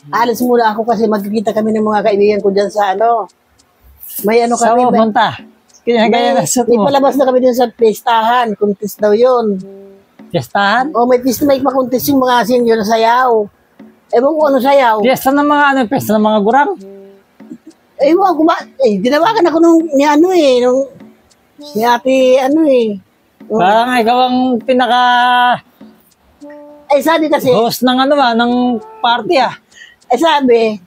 Alis muna ako kasi magkikita kami ng mga kaibigan ko dyan sa ano. May ano kami. Saan punta? Kaya na suot may mo. palabas na kami dun sa pestahan. Contest daw yun. Piyestahan? O may pista, may makontest yung mga senior na sayaw. Ewan ko ano sayaw. Piyesta ng mga ano, piyesta ng mga gurang. Ewan ko ba, dinawakan ako nung, ni ano nung, si ate ano Parang ikaw ang pinaka sabi kasi, host ng ano ng party sabi,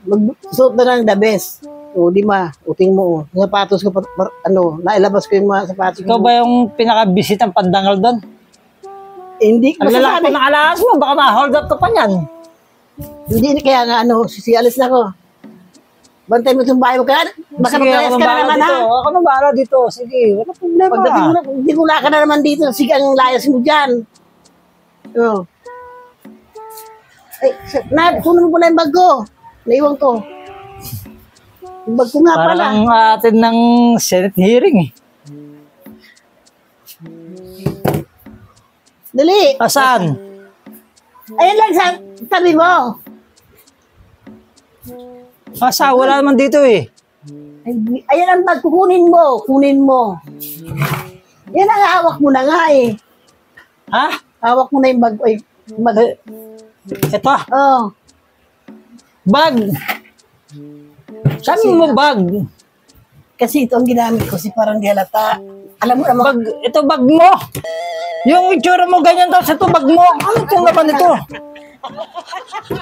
magsuot na ng the best. O, di ba? Uting mo. Sapatos ko, nailabas ko yung mga sapatos Ikaw ko. ba yung pinaka-bisitang pandangal doon? Hindi ko Ang lalaki masasabi. pa ng alahas mo, baka ma-hold up ka pa niyan. Hindi, kaya nga alis na ako. Bantay mo itong bahay mo. Kaya, baka Sige, magkayas ako ka na nang naman dito. ha. Ako nang bahala dito. Sige, wala problema. Pagdating mo na, hindi ko ka na naman dito. Sige, ang layas mo dyan. Oh. Kunin mo pala yung bag ko. Naiwan ko. Yung bag ko nga Para pala. lang atin ng Senate hearing Dali. Saan? Ayun lang sa tabi mo. Wala naman dito Ayan ang bag, kunin mo. Kunin mo. Yan ang hawak mo na nga Ha? Hawak mo na yung bag. Ito Oh. bag. Saan mo bag? Kasi ito ang ginamit ko, si parang di halata. Alam mo naman, Ito bag mo. Yung itsura mo ganyan daw sa ito bag mo. Ano itong naman ito?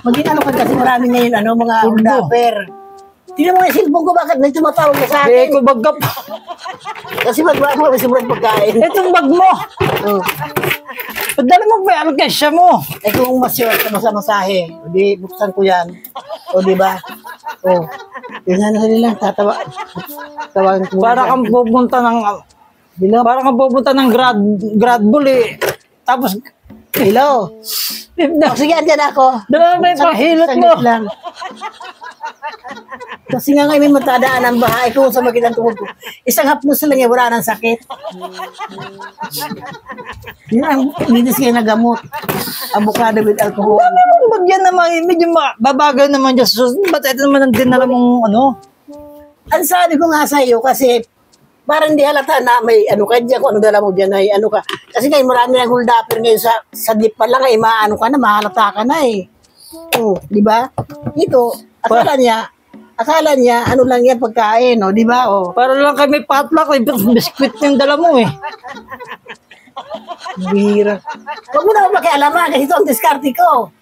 maging ano ka kasi marami ngayon, mga undapper. Tingnan mo yung cellphone ko, bakit may tumatawag na sa akin? Ko bag ka. Kasi magbago kami sa murang pagkain. Itong bag mo. Oh. Padala mo ba yung alkesya mo? Kung masyot ka sa masahe, di buksan ko yan. O, di ba? O, tingnan na nila, tawagan ko. Para kang pupunta ng para kang pupunta ng grad bull Tapos hello. Sige, andyan ako. dala ba yung pahilot mo? Saglit lang. Kasi nga ngayon may matadaan ang bahay ko sa makitang tuhod ko. Isang hapnos lang yan, wala nang sakit. Yun ang binis kayo na gamot. Avocado with alcohol. Bag yan naman, medyo babagay naman dyan. Ba't ito naman ang dinala mong Ang sabi ko nga sa iyo kasi parang hindi halata na may ka dyan, kung ano dala mo dyan ay ka. Kasi ngayon marami ng hold upper ngayon sa dip pa lang maano ka na, mahalata ka na Oh, di ba? Ito, akala niya, ano lang yan pagkain, di ba? Oh. Para lang kami potluck, biskwit yung dala mo Bira. Huwag mo naman pakialaman kasi ito ang diskarte ko.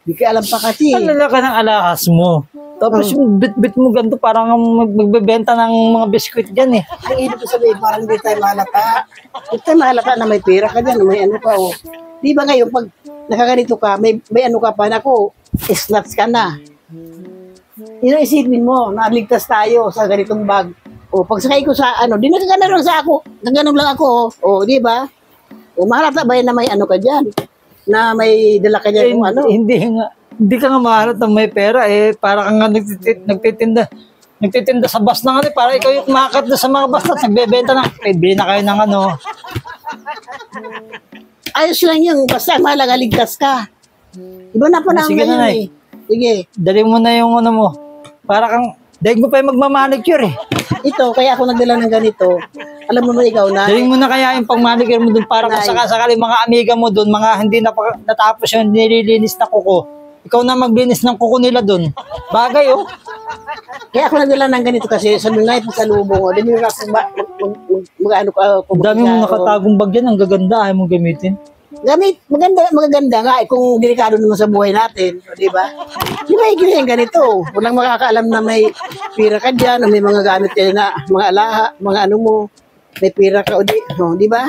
Di ka alam pa kasi. Ang lalaki ng alahas mo. Tapos yung bit-bit mo ganito, parang magbebenta ng mga biskwit dyan Ang ibig ko sabihin, parang hindi tayo mahalata. Hindi tayo mahalata na may pera ka dyan, may ano ka. Di ba ngayon, pag nakaganito ka, may ano ka pa, naku, slots ka na. Yun ang isipin mo, naligtas tayo sa ganitong bag. Pag sakay ko sa di nagkagana lang sa ako. Nagganong lang ako. Di ba? Mahalata ba yan na may ano ka dyan? Na may dala ka dyan kung ano? Hindi ka nga mahalata na may pera para kang nga nagtitinda sa bus na para ikaw yung kumakat sa mga bus na nagbebenta na. Bili na kayo ng Ayos lang yun. Basta mahalaga ligtas ka. Iba na pa na Sige na, ngayon Sige. Dali mo na yung mo. Para kang, dahil mo pa yung magmamanicure Ito, kaya ako nagdala ng ganito. Alam mo na ikaw na. Dali mo na kaya yung pang-manicure mo doon para kung sakasakali mga amiga mo doon, mga hindi natapos yung nililinis na kuko. Ikaw na maglinis ng kuko nila doon. Bagay Kaya ako nagdala ng ganito kasi sa mga pasalubong. Dami mo mag-ano ka. Dami mo nakatagong bag yan, ang gaganda, ayaw mong gamitin. Gamit, magaganda nga kung delikado naman sa buhay natin, di ba? Di ba yung ganito? Walang makakaalam na may pira ka dyan, o may mga gamit ka na, mga alaha, mga ano mo, may pira ka, di ba?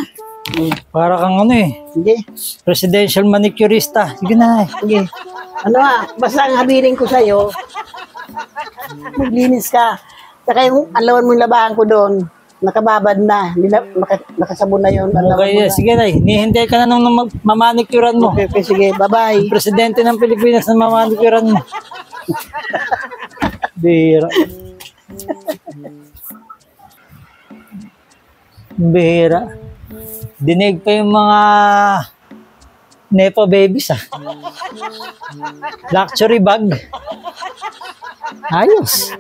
Para kang Sige. Presidential manicurista. Sige na Sige. Basta ang habilin ko sa'yo, maglinis ka. Saka yung alawan mong labahan ko doon, nakababad na, nakasabon na yun. Okay, sige na. Nihintay ka na nung mamanikuran mo. Okay, sige, bye-bye. Presidente ng Pilipinas na mamanikuran mo. Bihira. Bihira. Dinig pa yung mga Nepo babies ah. Luxury bag. Ayos.